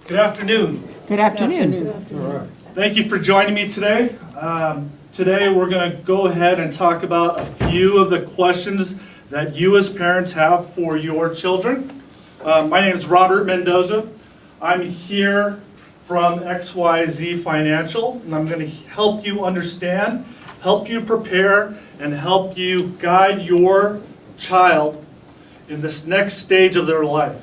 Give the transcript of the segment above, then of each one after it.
Good afternoon. Good afternoon. Thank you for joining me today. Today we're going to go ahead and talk about a few of the questions that you as parents have for your children. My name is Robert Mendoza. I'm here from XYZ Financial, and I'm going to help you understand, help you prepare, and help you guide your child in this next stage of their life.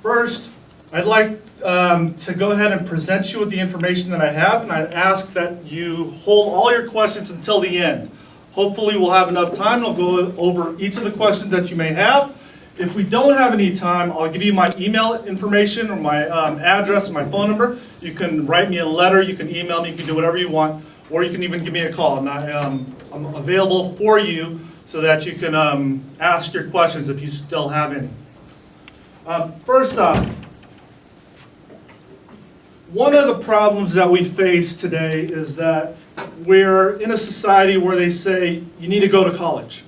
First, I'd like to go ahead and present you with the information that I have, and I'd ask that you hold all your questions until the end. Hopefully we'll have enough time. I'll go over each of the questions that you may have. If we don't have any time, I'll give you my email information or my address and my phone number. You can write me a letter, you can email me, you can do whatever you want, or you can even give me a call. And I'm available for you so that you can ask your questions if you still have any. First off, one of the problems that we face today is that we're in a society where they say you need to go to college.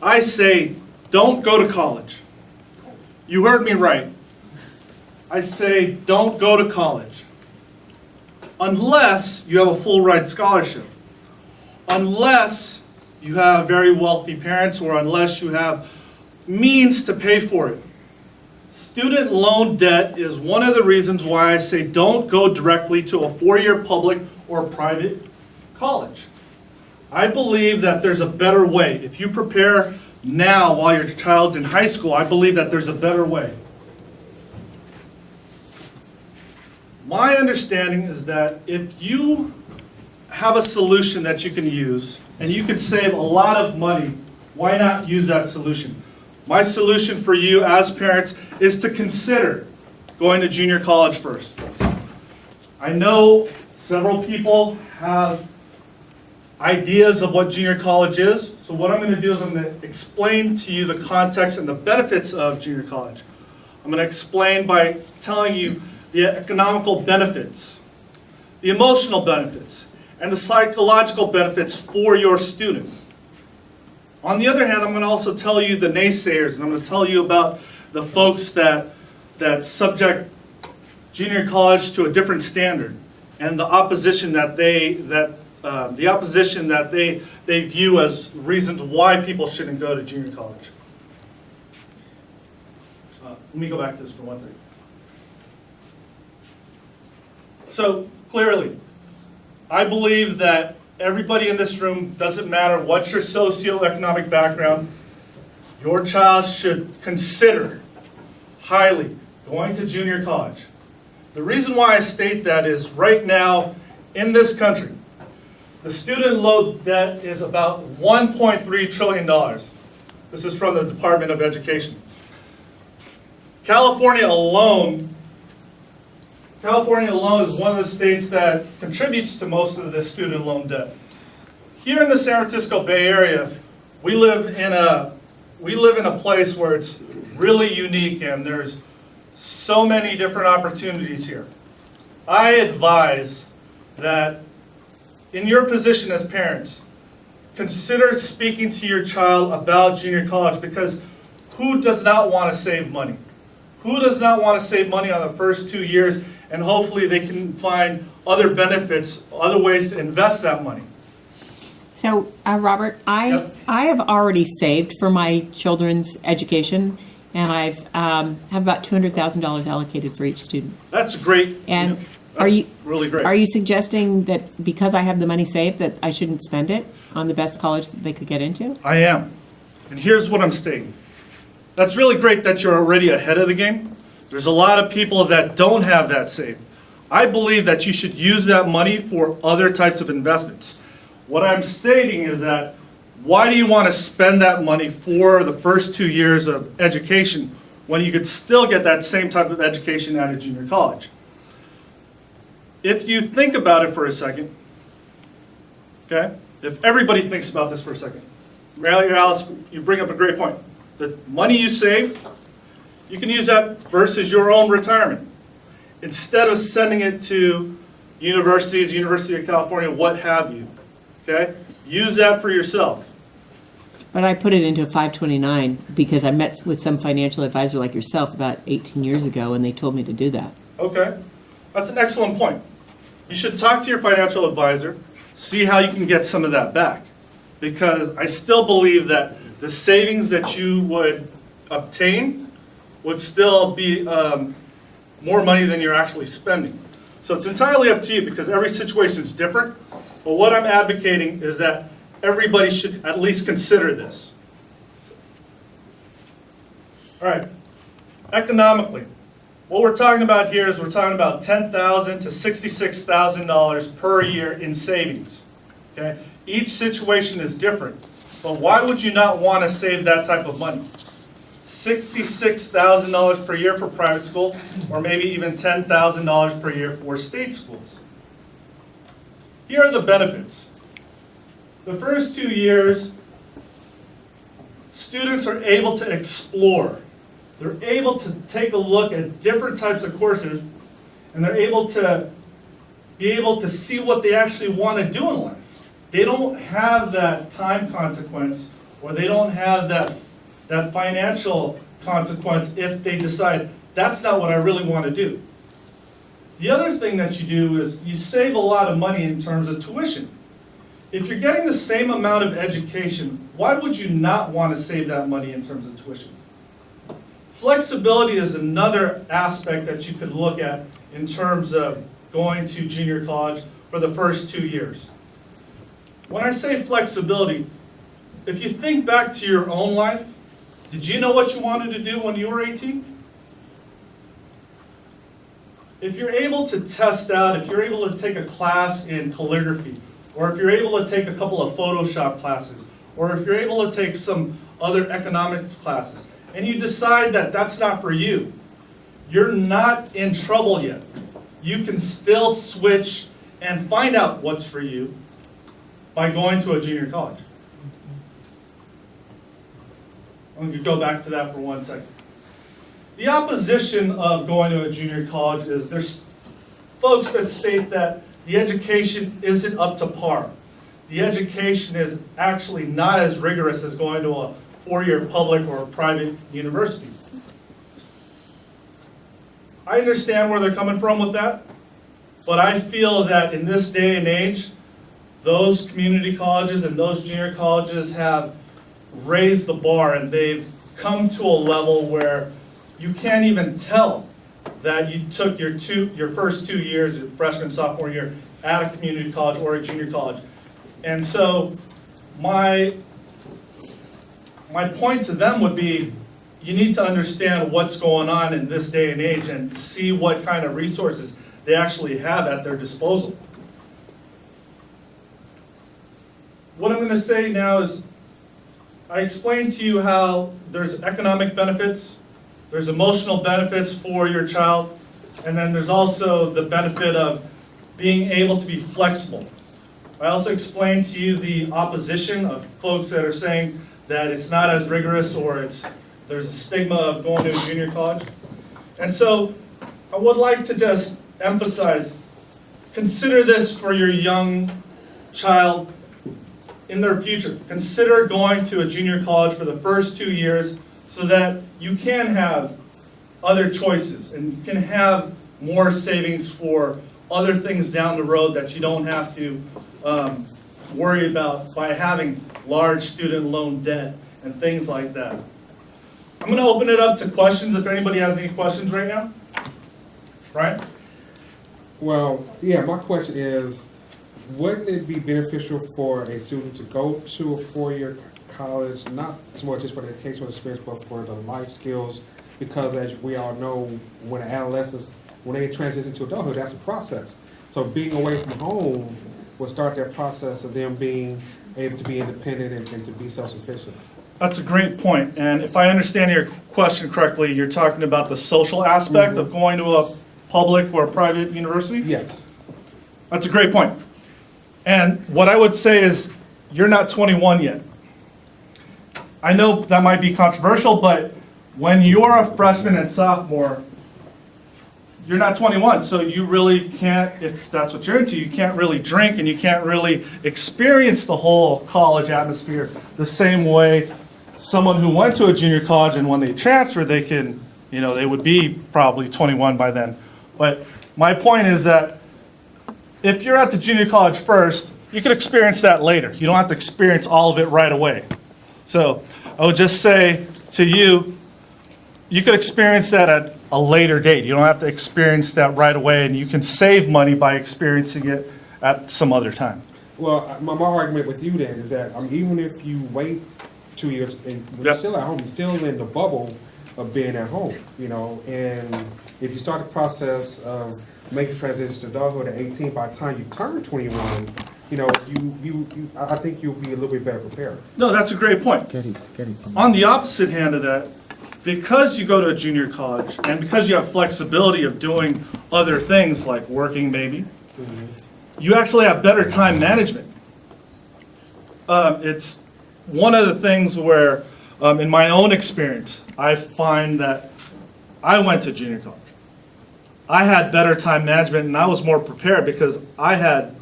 I say don't go to college. You heard me right. I say don't go to college unless you have a full ride scholarship, unless you have very wealthy parents, or unless you have means to pay for it. Student loan debt is one of the reasons why I say don't go directly to a four-year public or private college. I believe that there's a better way. If you prepare now while your child's in high school, I believe that there's a better way. My understanding is that if you have a solution that you can use and you can save a lot of money, why not use that solution? My solution for you as parents is to consider going to junior college first. I know several people have ideas of what junior college is, so what I'm going to do is I'm going to explain to you the context and the benefits of junior college. I'm going to explain by telling you the economical benefits, the emotional benefits, and the psychological benefits for your student. On the other hand, I'm going to also tell you the naysayers, and I'm going to tell you about the folks that subject junior college to a different standard, and the opposition that they view as reasons why people shouldn't go to junior college. Let me go back to this for one thing. So clearly, I believe that everybody in this room, doesn't matter what your socioeconomic background, your child should consider highly going to junior college. The reason why I state that is right now in this country, the student loan debt is about $1.3 trillion. This is from the Department of Education. California alone is one of the states that contributes to most of this student loan debt. Here in the San Francisco Bay Area, we live in a place where it's really unique, and there's so many different opportunities here. I advise that in your position as parents, consider speaking to your child about junior college, because who does not want to save money? Who does not want to save money on the first 2 years, and hopefully they can find other benefits, other ways to invest that money? So, Robert, I have already saved for my children's education, and I have about $200,000 allocated for each student. That's great. And That's really great. Are you suggesting that because I have the money saved that I shouldn't spend it on the best college that they could get into? I am. And here's what I'm stating. That's really great that you're already ahead of the game. There's a lot of people that don't have that saved. I believe that you should use that money for other types of investments. What I'm stating is that why do you want to spend that money for the first 2 years of education when you could still get that same type of education at a junior college? If you think about it for a second, okay? If everybody thinks about this for a second, Alice, you bring up a great point. The money you save, you can use that versus your own retirement. Instead of sending it to universities, University of California, what have you, okay? Use that for yourself. But I put it into a 529 because I met with some financial advisor like yourself about 18 years ago, and they told me to do that. Okay, that's an excellent point. You should talk to your financial advisor, see how you can get some of that back. Because I still believe that the savings that you would obtain would still be more money than you're actually spending. So it's entirely up to you because every situation is different. But what I'm advocating is that everybody should at least consider this. All right, economically, what we're talking about here is we're talking about $10,000 to $66,000 per year in savings. Okay, each situation is different, but why would you not want to save that type of money? $66,000 per year for private school, or maybe even $10,000 per year for state schools. Here are the benefits. The first 2 years, students are able to explore. They're able to take a look at different types of courses, and they're able to see what they actually want to do in life. They don't have that time consequence, or they don't have that financial consequence if they decide, that's not what I really want to do. The other thing that you do is you save a lot of money in terms of tuition. If you're getting the same amount of education, why would you not want to save that money in terms of tuition? Flexibility is another aspect that you could look at in terms of going to junior college for the first 2 years. When I say flexibility, if you think back to your own life, did you know what you wanted to do when you were 18? If you're able to test out, if you're able to take a class in calligraphy, or if you're able to take a couple of Photoshop classes, or if you're able to take some other economics classes, and you decide that that's not for you, you're not in trouble yet. You can still switch and find out what's for you by going to a junior college. I'm going to go back to that for 1 second. The opposition of going to a junior college is there's folks that state that the education isn't up to par. The education is actually not as rigorous as going to a four-year public or a private university. I understand where they're coming from with that, but I feel that in this day and age, those community colleges and those junior colleges have raised the bar, and they've come to a level where you can't even tell that you took your first 2 years, your freshman, sophomore year, at a community college or a junior college. And so my point to them would be, you need to understand what's going on in this day and age and see what kind of resources they actually have at their disposal. What I'm going to say now is, I explained to you how there's economic benefits, there's emotional benefits for your child, and then there's also the benefit of being able to be flexible. I also explained to you the opposition of folks that are saying that it's not as rigorous, or there's a stigma of going to a junior college. And so I would like to just emphasize, consider this for your young child in their future. Consider going to a junior college for the first 2 years so that you can have other choices and you can have more savings for other things down the road that you don't have to worry about by having large student loan debt and things like that. I'm going to open it up to questions if anybody has any questions right now. Right? Well, yeah, my question is, wouldn't it be beneficial for a student to go to a four-year college, not so much just for the educational experience, but for the life skills? Because as we all know, when adolescents, when they transition to adulthood, that's a process. So being away from home will start that process of them being able to be independent and to be self-sufficient. That's a great point. And if I understand your question correctly, you're talking about the social aspect of going to a public or a private university? Yes. That's a great point. And what I would say is, you're not 21 yet. I know that might be controversial, but when you're a freshman and sophomore, you're not 21, so you really can't, if that's what you're into, you can't really drink and you can't really experience the whole college atmosphere the same way someone who went to a junior college and when they transfer, they can, they would be probably 21 by then. But my point is that if you're at the junior college first, you can experience that later. You don't have to experience all of it right away. So I would just say to you, you could experience that at a later date. You don't have to experience that right away, and you can save money by experiencing it at some other time. Well, my argument with you then is that, even if you wait 2 years, and when you're Yep. still at home, you're still in the bubble of being at home, and if you start the process of making the transition to adulthood at 18, by the time you turn 21, I think you'll be a little bit better prepared. No, that's a great point. On the opposite hand of that, because you go to a junior college and because you have flexibility of doing other things like working maybe, you actually have better time management. It's one of the things where, in my own experience, I find that I went to junior college. I had better time management and I was more prepared because I had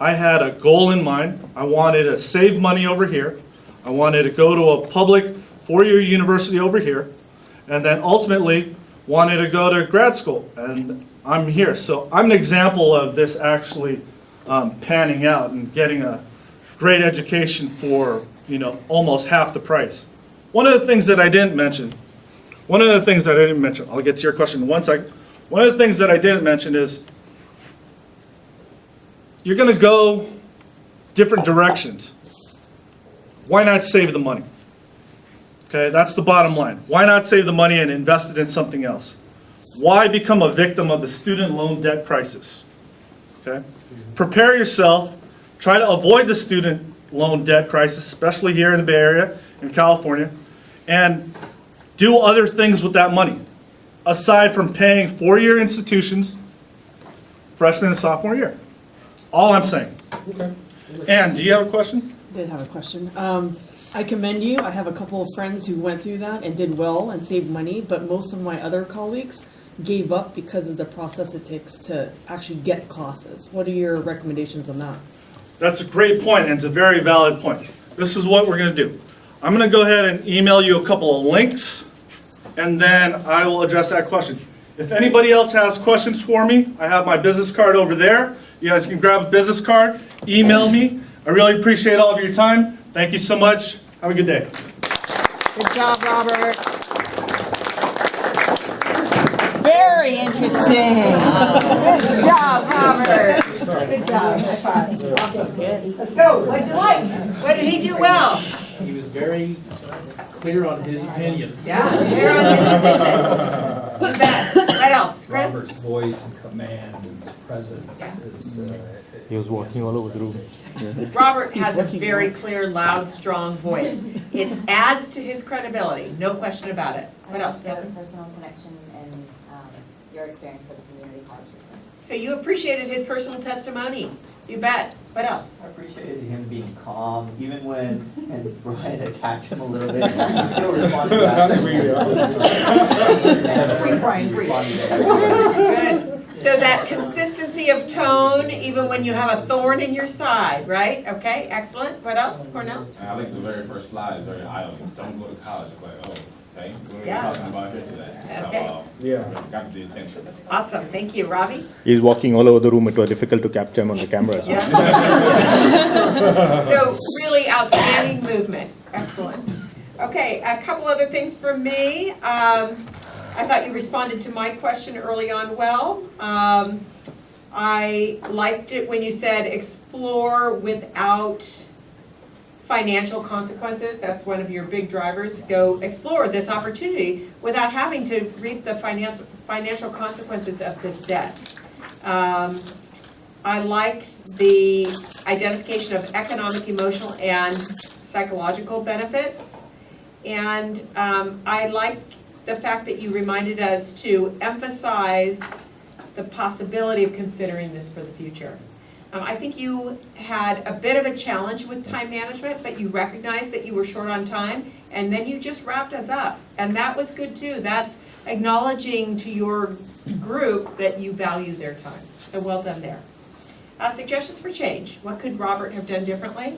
a goal in mind. I wanted to save money over here. I wanted to go to a public four-year university over here, and then ultimately wanted to go to grad school, and I'm here. So I'm an example of this actually panning out and getting a great education for almost half the price. One of the things that I didn't mention, I'll get to your question in 1 second. One of the things that I didn't mention is you're going to go different directions. Why not save the money? Okay, that's the bottom line. Why not save the money and invest it in something else? Why become a victim of the student loan debt crisis? Okay, prepare yourself. Try to avoid the student loan debt crisis, especially here in the Bay Area, in California, and do other things with that money, aside from paying four-year institutions freshman and sophomore year. That's all I'm saying. Okay. Ann, do you have a question? I did have a question. I commend you. I have a couple of friends who went through that and did well and saved money, but most of my other colleagues gave up because of the process it takes to actually get classes. What are your recommendations on that? That's a great point, and it's a very valid point. This is what we're going to do. I'm going to go ahead and email you a couple of links, and then I will address that question. If anybody else has questions for me, I have my business card over there. You guys can grab a business card, email me. I really appreciate all of your time. Thank you so much. Have a good day. Good job, Robert. Very interesting. Good job, Robert. Good job. High five. Let's go. What'd you like? What did he do well? He was very clear on his opinion. Yeah, clear on his position. You bet. What else, Chris? Robert's voice and command and his presence is. He was walking all over the room. Robert has a very clear, loud, strong voice. It adds to his credibility, no question about it. What else, You have a Kevin? personal connection and your experience at the community college system. So you appreciated his personal testimony. You bet. What else? I appreciated him being calm, even when and Brian attacked him a little bit. He still responded back. Breathe, Brian, breathe. Good. So that consistency of tone, even when you have a thorn in your side, right? Okay, excellent. What else, Cornell? I like the very first slide, it's very eye-opening. Don't go to college. It's like, oh, okay, what are we Yeah. talking about here today? Okay. So, Yeah. got the attention. Awesome. Thank you. Robbie? He's walking all over the room. It was difficult to capture him on the camera. So. So really outstanding movement. Excellent. Okay, a couple other things from me. I thought you responded to my question early on well. I liked it when you said explore without financial consequences. That's one of your big drivers. Go explore this opportunity without having to reap the financial consequences of this debt. I liked the identification of economic, emotional, and psychological benefits. And I like the fact that you reminded us to emphasize the possibility of considering this for the future. I think you had a bit of a challenge with time management, but you recognized that you were short on time, and then you just wrapped us up. And that was good too. That's acknowledging to your group that you value their time. So well done there. Suggestions for change. What could Robert have done differently?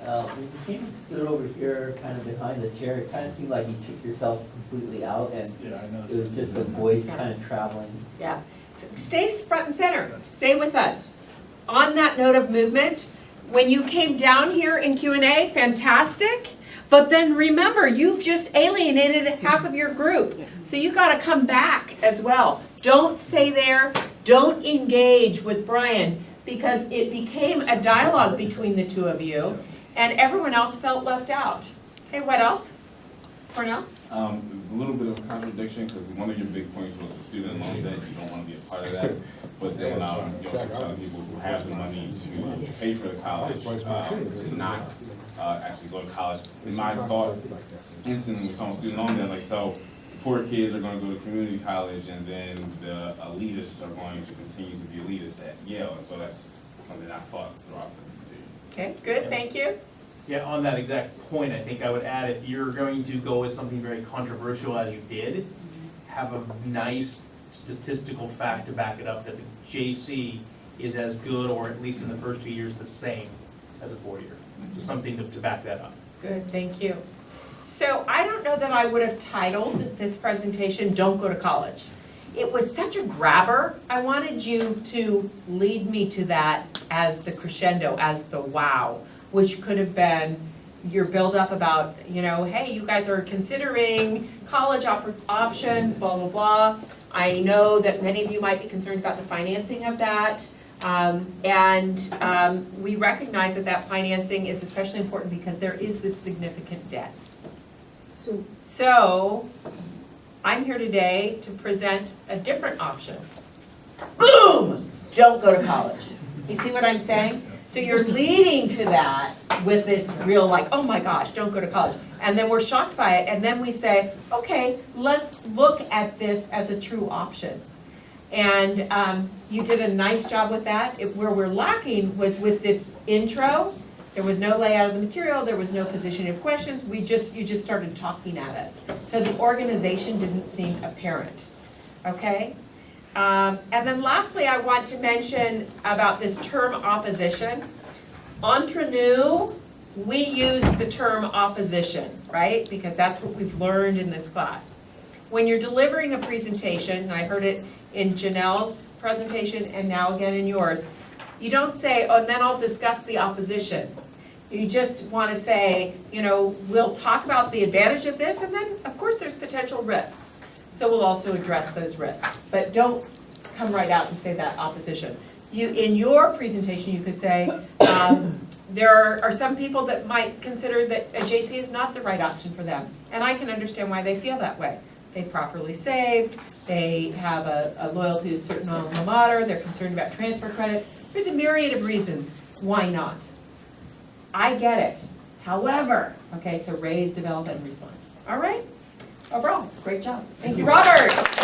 When you came and stood over here, kind of behind the chair, it kind of seemed like you took yourself completely out, and Yeah, I know. it was just a voice kind of traveling. Yeah. So stay front and center. Stay with us. On that note of movement, when you came down here in Q&A, fantastic. But then remember, you've just alienated half of your group. So you got to come back as well. Don't stay there. Don't engage with Brian, because it became a dialogue between the two of you, and everyone else felt left out. Okay, what else? Cornell? A little bit of a contradiction, because one of your big points was the student loan debt, you don't want to be a part of that. But then, you're also telling people who have the money to pay for the college, to not actually go to college. In my thought, instantly, we're talking student loan debt, like, so poor kids are going to go to community college, and then the elitists are going to continue to be elitists at Yale, and so that's something I thought throughout the Okay, good, thank you. Yeah, on that exact point, I think I would add, if you're going to go with something very controversial as you did, have a nice statistical fact to back it up, that the JC is as good, or at least in the first 2 years, the same as a 4-year. So something to back that up. Good, thank you. So I don't know that I would have titled this presentation, Don't Go to College. It was such a grabber. I wanted you to lead me to that as the crescendo, as the wow, which could have been your build-up about, you know, hey, you guys are considering college options, blah, blah, blah. I know that many of you might be concerned about the financing of that. We recognize that that financing is especially important because there is this significant debt. So I'm here today to present a different option. Boom! Don't go to college. You see what I'm saying? So you're leading to that with this real like, oh my gosh, don't go to college. And then we're shocked by it, and then we say, okay, let's look at this as a true option. And you did a nice job with that. Where we're lacking was with this intro. There was no layout of the material, there was no positioning of questions, you just started talking at us. So the organization didn't seem apparent, okay? And then lastly, I want to mention about this term opposition. Entre nous, we use the term opposition, right? Because that's what we've learned in this class. When you're delivering a presentation, and I heard it in Janelle's presentation and now again in yours, you don't say, oh, and then I'll discuss the opposition. You just want to say, you know, we'll talk about the advantage of this, and then, of course, there's potential risks. So we'll also address those risks. But don't come right out and say that opposition. In your presentation, you could say, there are some people that might consider that a JC is not the right option for them. And I can understand why they feel that way. They properly saved, they have a loyalty to a certain alma mater, they're concerned about transfer credits. There's a myriad of reasons why not. I get it. However, okay, so raise, develop, and respond. All right? Overall, great job. Thank you, Robert.